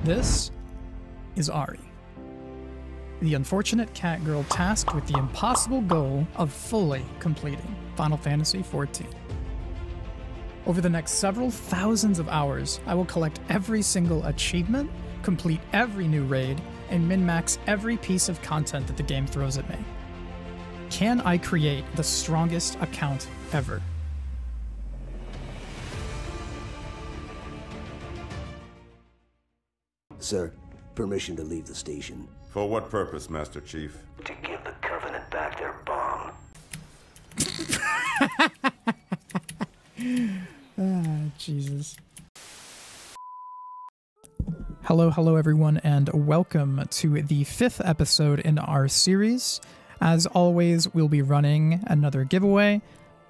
This is Ahri, the unfortunate cat girl tasked with the impossible goal of fully completing Final Fantasy XIV. Over the next several thousands of hours, I will collect every single achievement, complete every new raid, and min-max every piece of content that the game throws at me. Can I create the strongest account ever? Sir, permission to leave the station. For what purpose, Master Chief? To give the Covenant back their bomb. Jesus. Hello everyone, and welcome to the 5th episode in our series. As always, we'll be running another giveaway.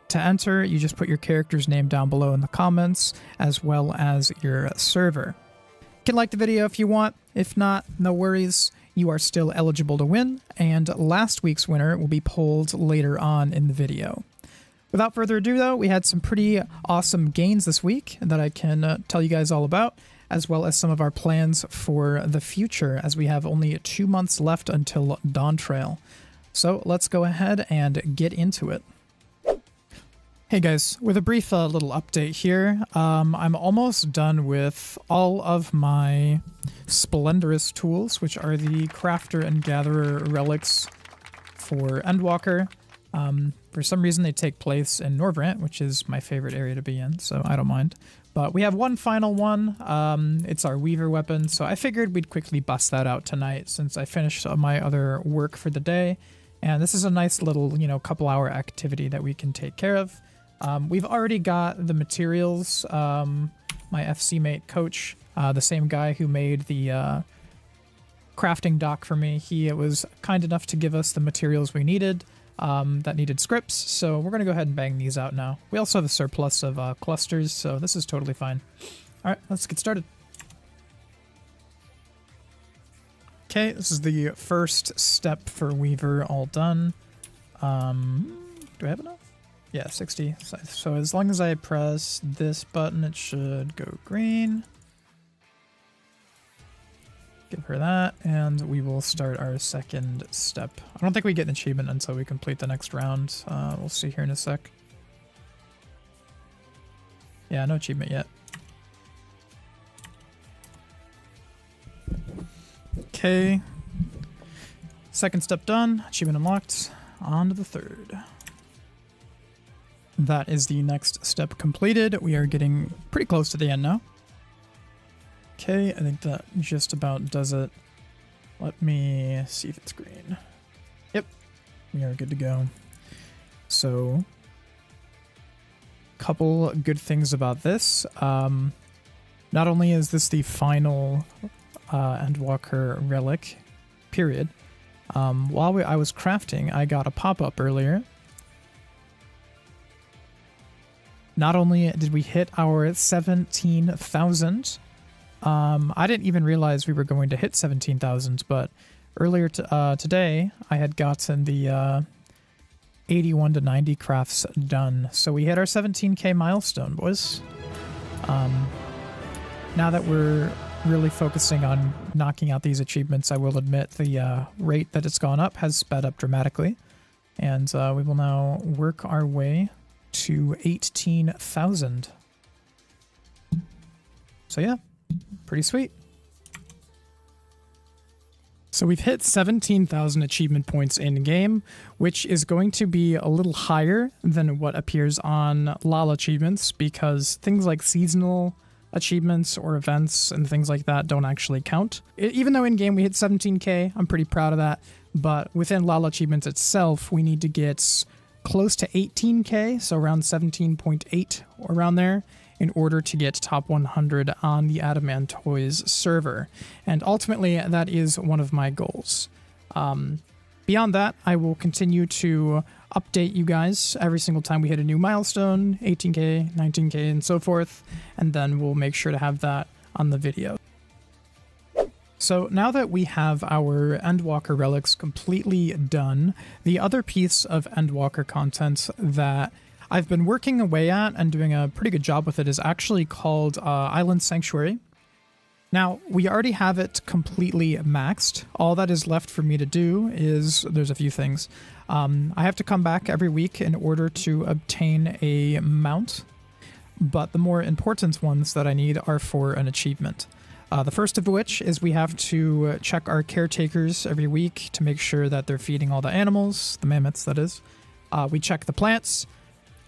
To enter, you just put your character's name down below in the comments, as well as your server. You can like the video if you want. If not, no worries. You are still eligible to win, and last week's winner will be pulled later on in the video. Without further ado, though, we had some pretty awesome gains this week that I can tell you guys all about, as well as some of our plans for the future, as we have only 2 months left until Dawntrail. So let's go ahead and get into it. Hey guys, with a brief little update here, I'm almost done with all of my Splendorous tools, which are the Crafter and Gatherer relics for Endwalker. For some reason they take place in Norvrant, which is my favorite area to be in, so I don't mind. But we have one final one. It's our Weaver weapon, so I figured we'd quickly bust that out tonight since I finished my other work for the day. And this is a nice little, couple-hour activity that we can take care of. We've already got the materials. My FC mate Coach, the same guy who made the crafting dock for me, he was kind enough to give us the materials we needed that needed scripts, so we're going to go ahead and bang these out now. We also have a surplus of clusters, so this is totally fine. Alright, let's get started. Okay, this is the first step for Weaver all done. Do I have enough? Yeah, 60. So as long as I press this button, it should go green. Give her that, and we will start our second step. I don't think we get an achievement until we complete the next round. We'll see here in a sec. Yeah, no achievement yet. Okay. Second step done. Achievement unlocked. On to the third. That is the next step completed. We are getting pretty close to the end now. Okay, I think that just about does it. Let me see if it's green. Yep, we are good to go. So, couple good things about this. Not only is this the final Endwalker relic, period. While I was crafting, I got a pop-up earlier. Not only did we hit our 17,000, I didn't even realize we were going to hit 17,000, but earlier today, I had gotten the 81 to 90 crafts done. So we hit our 17k milestone, boys. Now that we're really focusing on knocking out these achievements, I will admit the rate that it's gone up has sped up dramatically. And we will now work our way to 18,000. So yeah, pretty sweet. So we've hit 17,000 achievement points in game, which is going to be a little higher than what appears on Lalachievements, because things like seasonal achievements or events and things like that don't actually count. Even though in game we hit 17k, I'm pretty proud of that, but within Lalachievements itself, we need to get close to 18k, so around 17.8 around there, in order to get top 100 on the Adamant Toys server. And ultimately, that is one of my goals. Beyond that, I will continue to update you guys every single time we hit a new milestone, 18k, 19k, and so forth, and then we'll make sure to have that on the video. So now that we have our Endwalker relics completely done, the other piece of Endwalker content that I've been working away at and doing a pretty good job with it is actually called Island Sanctuary. Now, we already have it completely maxed. All that is left for me to do is, there's a few things. I have to come back every week in order to obtain a mount, but the more important ones that I need are for an achievement. The first of which is we have to check our caretakers every week to make sure that they're feeding all the animals, the mammoths that is. We check the plants.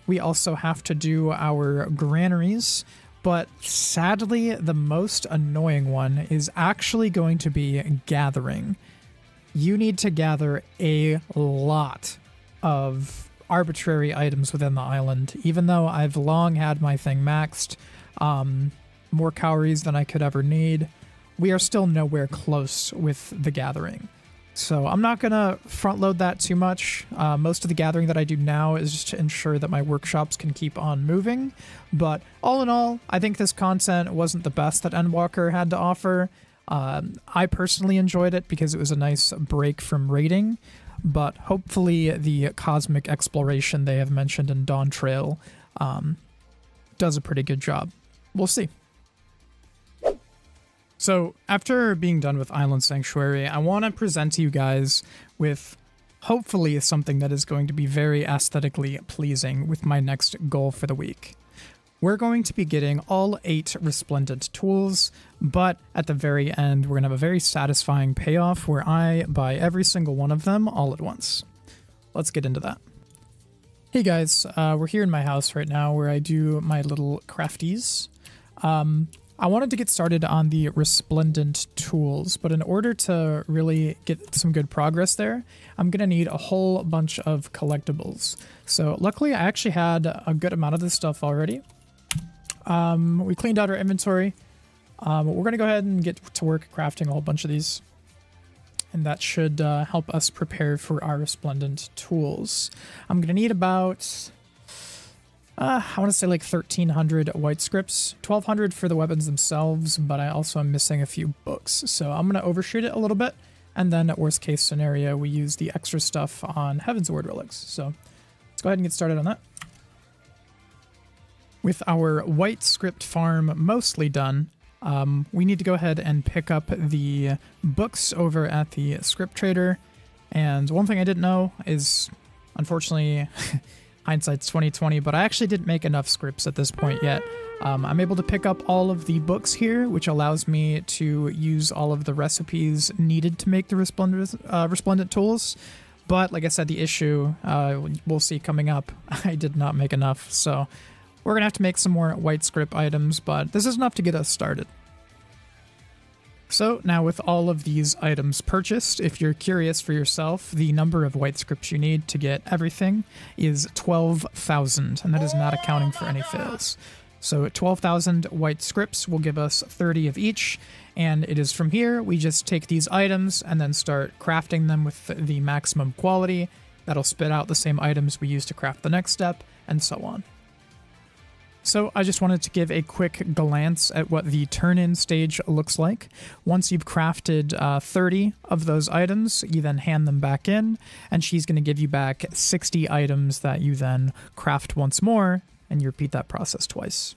We also have to do our granaries. But sadly, the most annoying one is actually going to be gathering. You need to gather a lot of arbitrary items within the island. Even though I've long had my thing maxed, more calories than I could ever need, we are still nowhere close with the gathering. So I'm not going to front load that too much. Most of the gathering that I do now is just to ensure that my workshops can keep on moving. But all in all, I think this content wasn't the best that Endwalker had to offer. I personally enjoyed it because it was a nice break from raiding. But hopefully the cosmic exploration they have mentioned in Dawntrail does a pretty good job. We'll see. So, after being done with Island Sanctuary, I want to present to you guys with hopefully something that is going to be very aesthetically pleasing with my next goal for the week. We're going to be getting all 8 Resplendent tools, but at the very end, we're going to have a very satisfying payoff where I buy every single one of them all at once. Let's get into that. Hey guys, we're here in my house right now where I do my little crafties. I wanted to get started on the Resplendent tools, but in order to really get some good progress there, I'm going to need a whole bunch of collectibles. So luckily I actually had a good amount of this stuff already. We cleaned out our inventory. We're going to go ahead and get to work crafting a whole bunch of these. And that should help us prepare for our Resplendent tools. I'm going to need about... I want to say like 1,300 white scripts, 1,200 for the weapons themselves, but I also am missing a few books. So I'm going to overshoot it a little bit, and then at worst case scenario, we use the extra stuff on Heavensward relics. So let's go ahead and get started on that. With our white script farm mostly done, we need to go ahead and pick up the books over at the script trader. And one thing I didn't know is, unfortunately... hindsight's 2020, but I actually didn't make enough scripts at this point yet. I'm able to pick up all of the books here, which allows me to use all of the recipes needed to make the Resplendent tools. But like I said, the issue we'll see coming up, I did not make enough. So we're going to have to make some more white script items, but this is enough to get us started. So now with all of these items purchased, if you're curious for yourself, the number of white scripts you need to get everything is 12,000, and that is not accounting for any fails. So 12,000 white scripts will give us 30 of each, and it is from here we just take these items and then start crafting them with the maximum quality. That'll spit out the same items we use to craft the next step, and so on. So I just wanted to give a quick glance at what the turn-in stage looks like. Once you've crafted 30 of those items, you then hand them back in, and she's going to give you back 60 items that you then craft once more, and you repeat that process twice.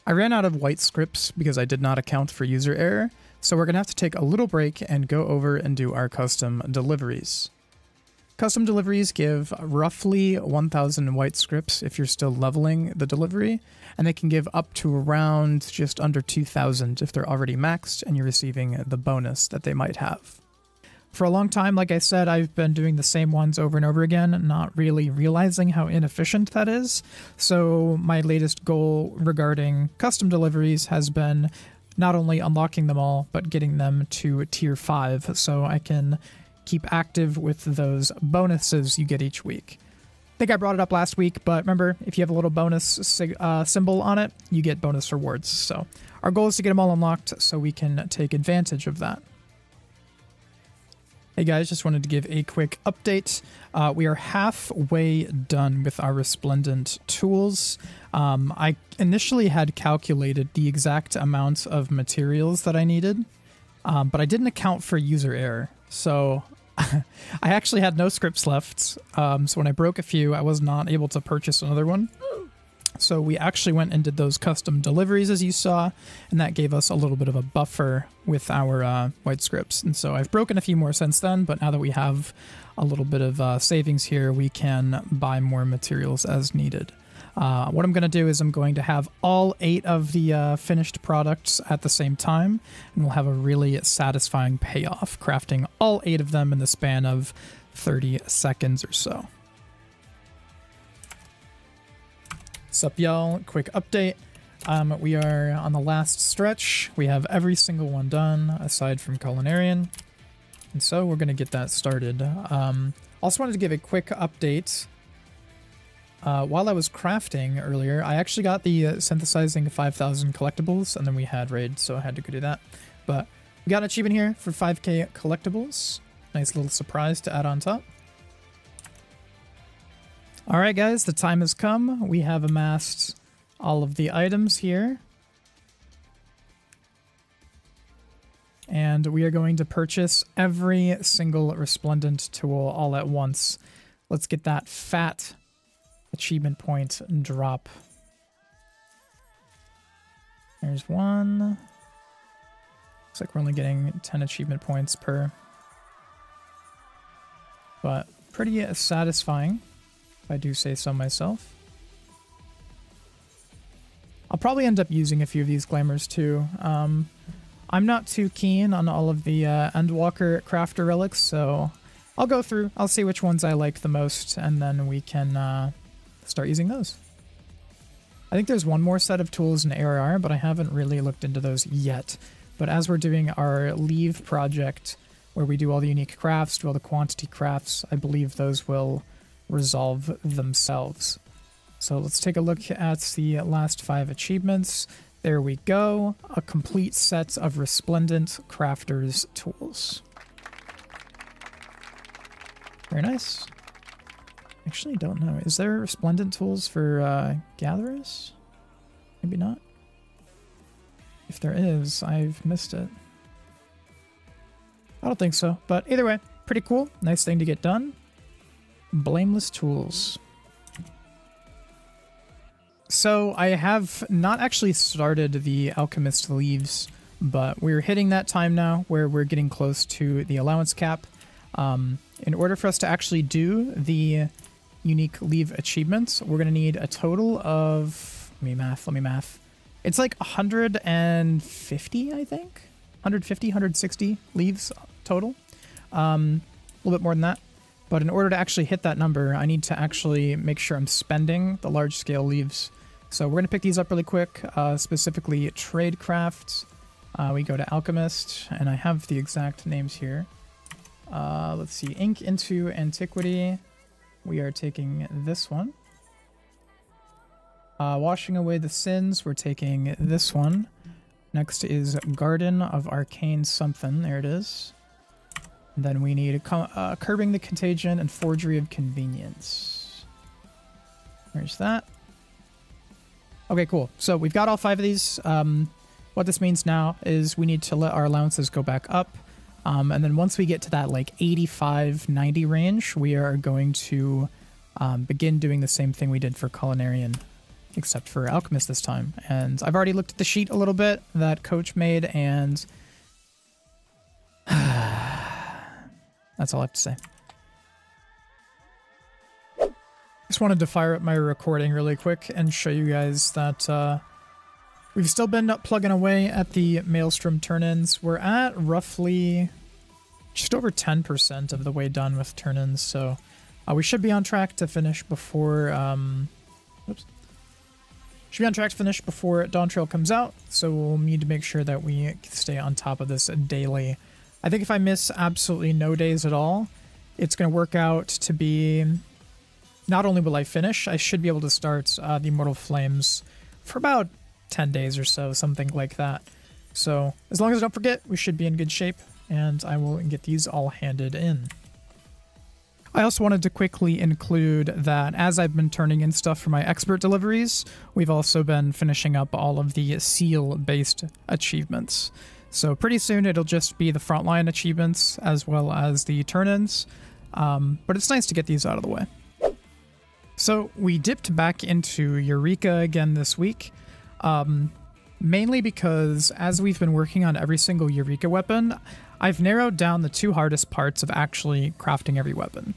I ran out of white scripts because I did not account for user error, so we're going to have to take a little break and go over and do our custom deliveries. Custom deliveries give roughly 1,000 white scripts if you're still leveling the delivery, and they can give up to around just under 2,000 if they're already maxed and you're receiving the bonus that they might have. For a long time, like I said, I've been doing the same ones over and over again, not really realizing how inefficient that is. So my latest goal regarding custom deliveries has been not only unlocking them all, but getting them to tier 5 so I can keep active with those bonuses you get each week. I think I brought it up last week, but remember, if you have a little bonus symbol on it, you get bonus rewards. So our goal is to get them all unlocked so we can take advantage of that. Hey guys, just wanted to give a quick update. We are halfway done with our Resplendent tools. I initially had calculated the exact amount of materials that I needed, but I didn't account for user error. So I actually had no scripts left, so when I broke a few, I was not able to purchase another one. So we actually went and did those custom deliveries, as you saw, and that gave us a little bit of a buffer with our white scripts. And so I've broken a few more since then, but now that we have a little bit of savings here, we can buy more materials as needed. What I'm going to do is I'm going to have all 8 of the finished products at the same time, and we'll have a really satisfying payoff, crafting all 8 of them in the span of 30 seconds or so. Sup y'all, quick update. We are on the last stretch. We have every single one done, aside from Culinarian. And so we're going to get that started. Also wanted to give a quick update. While I was crafting earlier, I actually got the synthesizing 5,000 collectibles, and then we had raid, so I had to go do that. But we got an achievement here for 5k collectibles. Nice little surprise to add on top. Alright guys, the time has come. We have amassed all of the items here. And we are going to purchase every single Resplendent tool all at once. Let's get that fat achievement point drop. There's one. Looks like we're only getting 10 achievement points per. But pretty satisfying, if I do say so myself. I'll probably end up using a few of these glamours too. I'm not too keen on all of the Endwalker crafter relics, so I'll go through, I'll see which ones I like the most, and then we can start using those. I think there's one more set of tools in ARR, but I haven't really looked into those yet. But as we're doing our Leves project, where we do all the unique crafts, do all the quantity crafts, I believe those will resolve themselves. So let's take a look at the last 5 achievements. There we go. A complete set of Resplendent Crafters tools. Very nice. Actually, don't know. Is there Resplendent tools for gatherers? Maybe not. If there is, I've missed it. I don't think so, but either way, pretty cool. Nice thing to get done. Blameless tools. So I have not actually started the Alchemist Leves, but we're hitting that time now where we're getting close to the allowance cap. In order for us to actually do the unique Leve achievements, we're going to need a total of, let me math. It's like 150, I think? 150, 160 Leves total. A little bit more than that. But in order to actually hit that number, I need to actually make sure I'm spending the large-scale Leves. So we're going to pick these up really quick, specifically Tradecraft. We go to Alchemist, and I have the exact names here. Let's see, Ink into Antiquity. We are taking this one. Washing Away the Sins, we're taking this one. Next is Garden of Arcane something, there it is. And then we need Curbing the Contagion and Forgery of Convenience. There's that. Okay, cool. So we've got all 5 of these. What this means now is we need to let our allowances go back up. And then once we get to that like 85-90 range, we are going to begin doing the same thing we did for Culinarian, except for Alchemist this time. And I've already looked at the sheet a little bit that Coach made, and that's all I have to say. Just wanted to fire up my recording really quick and show you guys that we've still been plugging away at the Maelstrom turn-ins. We're at roughly just over 10% of the way done with turn-ins, so we should be on track to finish before should be on track to finish before Dawntrail comes out, so we'll need to make sure that we stay on top of this daily. I think if I miss absolutely no days at all, it's going to work out to be, not only will I finish, I should be able to start the Immortal Flames for about 10 days or so, something like that. So as long as I don't forget, we should be in good shape, and I will get these all handed in. I also wanted to quickly include that as I've been turning in stuff for my expert deliveries, we've also been finishing up all of the seal-based achievements. So pretty soon it'll just be the Frontline achievements as well as the turn-ins, but it's nice to get these out of the way. So we dipped back into Eureka again this week, mainly because as we've been working on every single Eureka weapon, I've narrowed down the 2 hardest parts of actually crafting every weapon.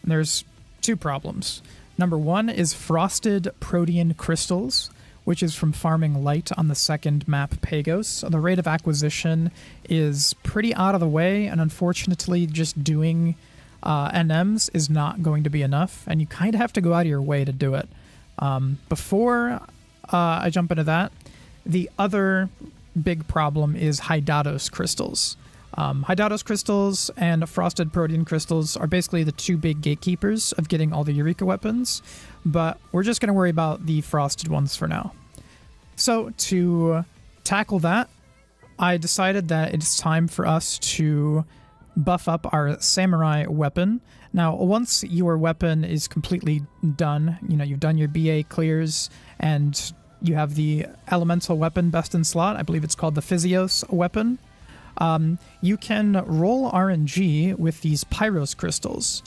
And there's 2 problems. Number 1 is frosted protean crystals, which is from farming light on the 2nd map Pagos. The rate of acquisition is pretty out of the way, and unfortunately just doing NMs is not going to be enough, and you kind of have to go out of your way to do it. Before I jump into that, the other big problem is Hydatos crystals. Hydatos crystals and frosted protean crystals are basically the 2 big gatekeepers of getting all the Eureka weapons, but we're just going to worry about the frosted ones for now. So to tackle that, I decided that it's time for us to buff up our samurai weapon. Now, once your weapon is completely done, you've done your BA clears and you have the elemental weapon best in slot, I believe it's called the Physios weapon, you can roll RNG with these Pyros crystals.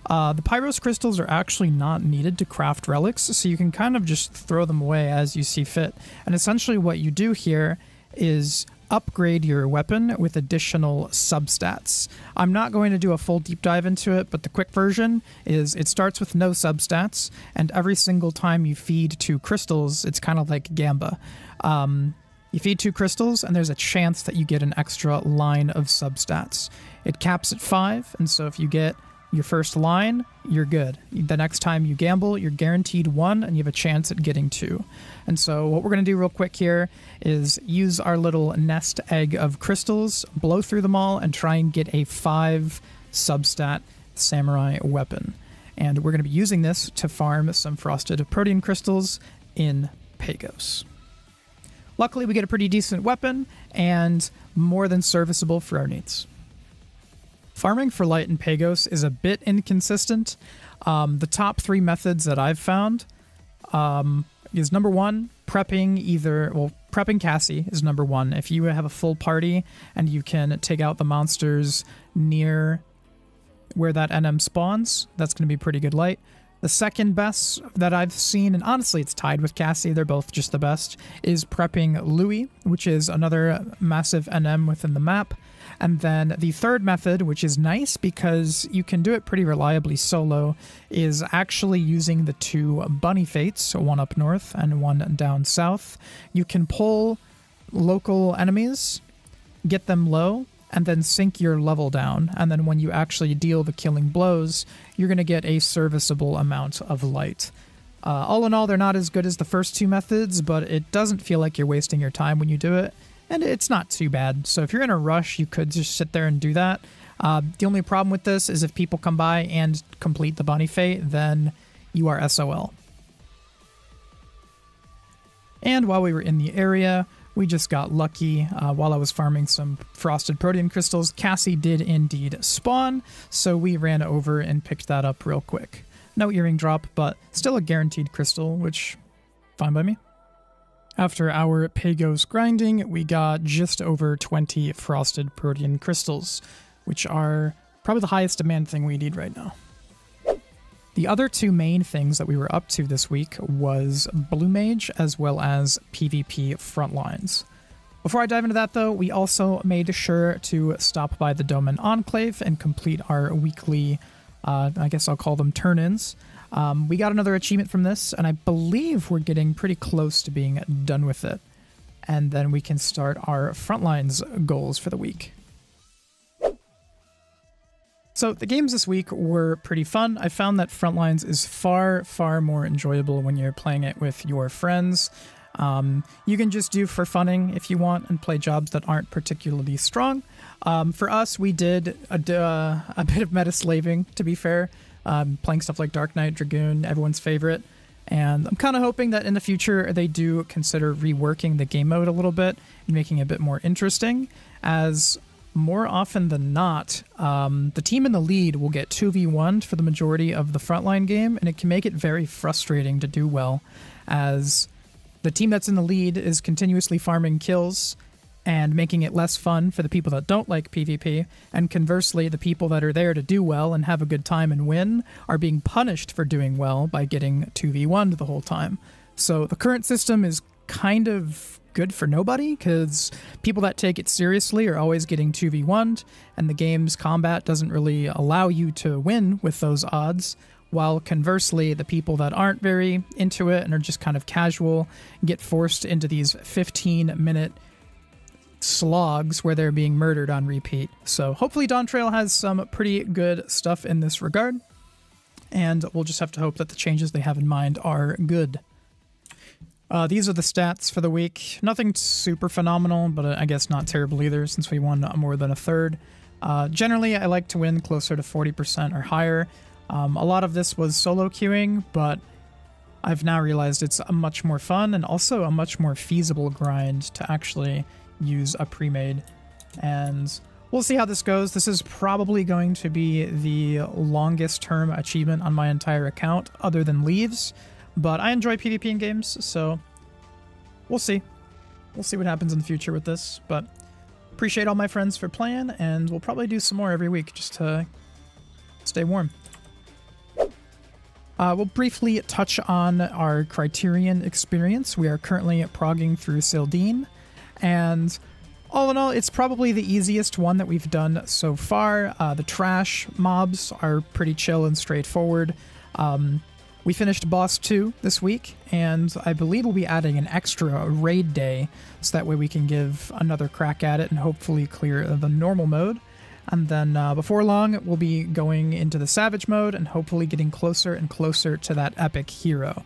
The Pyros crystals are actually not needed to craft relics, so you can kind of just throw them away as you see fit. And essentially what you do here is upgrade your weapon with additional substats. I'm not going to do a full deep dive into it, but the quick version is it starts with no substats, and every single time you feed 2 crystals, it's kind of like Gamba. You feed 2 crystals, and there's a chance that you get an extra line of substats. It caps at 5, and so if you get your first line, you're good. The next time you gamble, you're guaranteed 1, and you have a chance at getting 2. And so what we're going to do real quick here is use our little nest egg of crystals, blow through them all, and try and get a 5 substat samurai weapon. And we're going to be using this to farm some frosted protean crystals in Pagos. Luckily, we get a pretty decent weapon and more than serviceable for our needs. Farming for light in Pagos is a bit inconsistent. The top 3 methods that I've found is number 1, prepping Cassie is number 1. If you have a full party and you can take out the monsters near where that NM spawns, that's going to be pretty good light. The second best that I've seen, and honestly it's tied with Cassie, they're both just the best, is prepping Louis, which is another massive NM within the map. And then the third method, which is nice because you can do it pretty reliably solo, is actually using the 2 bunny fates, one up north and one down south. You can pull local enemies, get them low, and then sink your level down. And then when you actually deal the killing blows, you're going to get a serviceable amount of light. All in all, they're not as good as the first 2 methods, but it doesn't feel like you're wasting your time when you do it. And it's not too bad. So if you're in a rush, you could just sit there and do that. The only problem with this is if people come by and complete the bunny fate, then you are SOL. And while we were in the area, we just got lucky. While I was farming some frosted protean crystals, Cassie did indeed spawn, so we ran over and picked that up real quick. No earring drop, but still a guaranteed crystal, which fine by me. After our Pagos grinding, we got just over 20 frosted protean crystals, which are probably the highest demand thing we need right now. The other 2 main things that we were up to this week was Blue Mage as well as PvP Frontlines. Before I dive into that though, we also made sure to stop by the Doman Enclave and complete our weekly, I guess I'll call them turn-ins. We got another achievement from this, and I believe we're getting pretty close to being done with it. And then we can start our Frontlines goals for the week. So the games this week were pretty fun. I found that Frontlines is far, far more enjoyable when you're playing it with your friends. You can just do for funning if you want and play jobs that aren't particularly strong. For us, we did a bit of meta slaving, to be fair. Playing stuff like Dark Knight, Dragoon, everyone's favorite. And I'm kind of hoping that in the future they do consider reworking the game mode a little bit and making it a bit more interesting, as more often than not, the team in the lead will get 2v1'd for the majority of the Frontline game, and it can make it very frustrating to do well, as the team that's in the lead is continuously farming kills, and making it less fun for the people that don't like PvP, and conversely, the people that are there to do well and have a good time and win are being punished for doing well by getting 2v1'd the whole time. So the current system is kind of good for nobody, because people that take it seriously are always getting 2v1'd, and the game's combat doesn't really allow you to win with those odds, while conversely, the people that aren't very into it and are just kind of casual get forced into these 15-minute slogs where they're being murdered on repeat. So hopefully Dawntrail has some pretty good stuff in this regard, and we'll just have to hope that the changes they have in mind are good. These are the stats for the week. Nothing super phenomenal, but I guess not terrible either, since we won more than a third. Generally, I like to win closer to 40% or higher. A lot of this was solo queuing, but I've now realized it's a much more fun and also a much more feasible grind to actually use a pre-made. And we'll see how this goes. This is probably going to be the longest term achievement on my entire account, other than Leves. But I enjoy PvP in games, so we'll see. We'll see what happens in the future with this, but appreciate all my friends for playing, and we'll probably do some more every week just to stay warm. We'll briefly touch on our Criterion experience. We are currently progging through Sildine, and all in all, it's probably the easiest one that we've done so far. The trash mobs are pretty chill and straightforward. We finished Boss 2 this week, and I believe we'll be adding an extra raid day, so that way we can give another crack at it and hopefully clear the normal mode. And then before long, we'll be going into the Savage mode and hopefully getting closer and closer to that epic hero.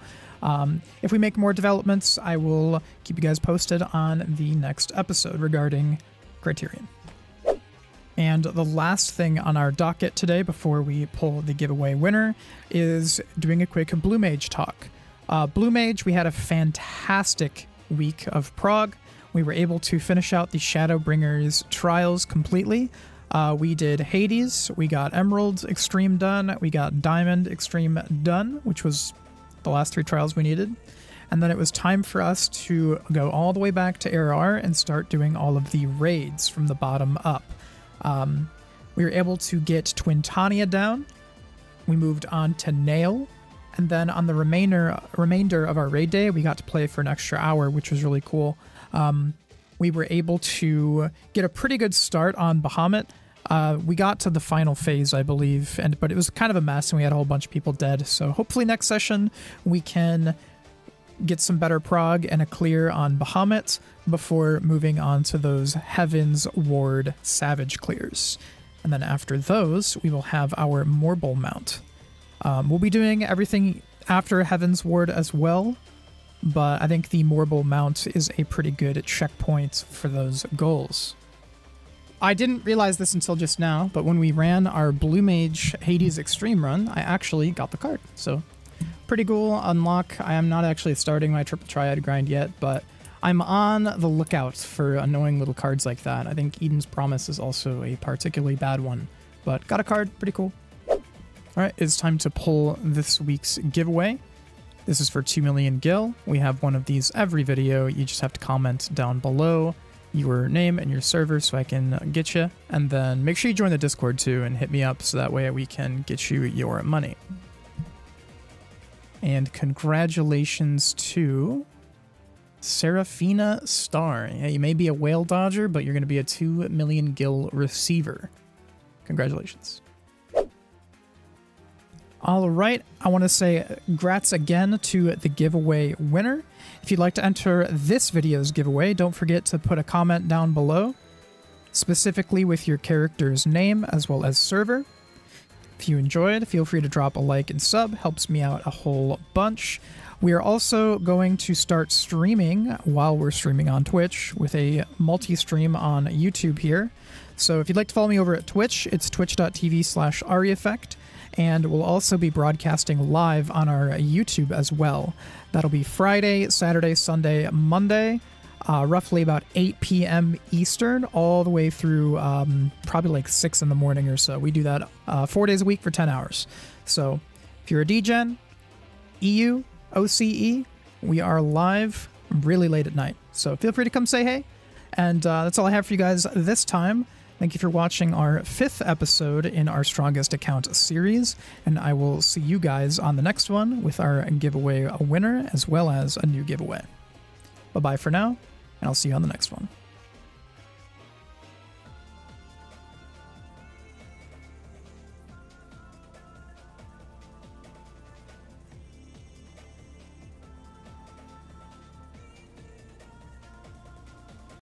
If we make more developments, I will keep you guys posted on the next episode regarding Criterion. And the last thing on our docket today before we pull the giveaway winner is doing a quick Blue Mage talk. Blue Mage, we had a fantastic week of prog. We were able to finish out the Shadowbringers trials completely. We did Hades, we got Emerald Extreme done, we got Diamond Extreme done, which was the last 3 trials we needed. And then it was time for us to go all the way back to ARR and start doing all of the raids from the bottom up. We were able to get Twintania down, we moved on to Nail, and then on the remainder of our raid day, we got to play for an extra hour, which was really cool. We were able to get a pretty good start on Bahamut. We got to the final phase, I believe, but it was kind of a mess and we had a whole bunch of people dead. So hopefully next session we can get some better prog and a clear on Bahamut before moving on to those Heaven's Ward Savage clears. And then after those, we will have our Morble mount. We'll be doing everything after Heaven's Ward as well, but I think the Morble mount is a pretty good checkpoint for those goals. I didn't realize this until just now, but when we ran our Blue Mage Hades Extreme run, I actually got the card. So pretty cool unlock. I am not actually starting my triple triad grind yet, but I'm on the lookout for annoying little cards like that. I think Eden's Promise is also a particularly bad one, but got a card, pretty cool. All right, it's time to pull this week's giveaway. This is for 2,000,000 we have one of these every video. You just have to comment down below your name and your server so I can get you. And then make sure you join the Discord too and hit me up so that way we can get you your money. And congratulations to Seraphina Star. Yeah, you may be a whale dodger, but you're going to be a 2,000,000 receiver. Congratulations. All right, I want to say congrats again to the giveaway winner. If you'd like to enter this video's giveaway, don't forget to put a comment down below, specifically with your character's name as well as server. If you enjoyed, feel free to drop a like and sub, helps me out a whole bunch. We are also going to start streaming while we're streaming on Twitch with a multi-stream on YouTube here. So if you'd like to follow me over at Twitch, it's twitch.tv/AhriEffect. And we'll also be broadcasting live on our YouTube as well. That'll be Friday, Saturday, Sunday, Monday, roughly about 8 p.m. Eastern, all the way through probably like 6 in the morning or so. We do that 4 days a week for 10 hours. So if you're a DGen, EU, OCE, we are live really late at night. So feel free to come say hey. And that's all I have for you guys this time. Thank you for watching our 5th episode in our Strongest Account series, and I will see you guys on the next one with our giveaway winner as well as a new giveaway. Bye-bye for now, and I'll see you on the next one.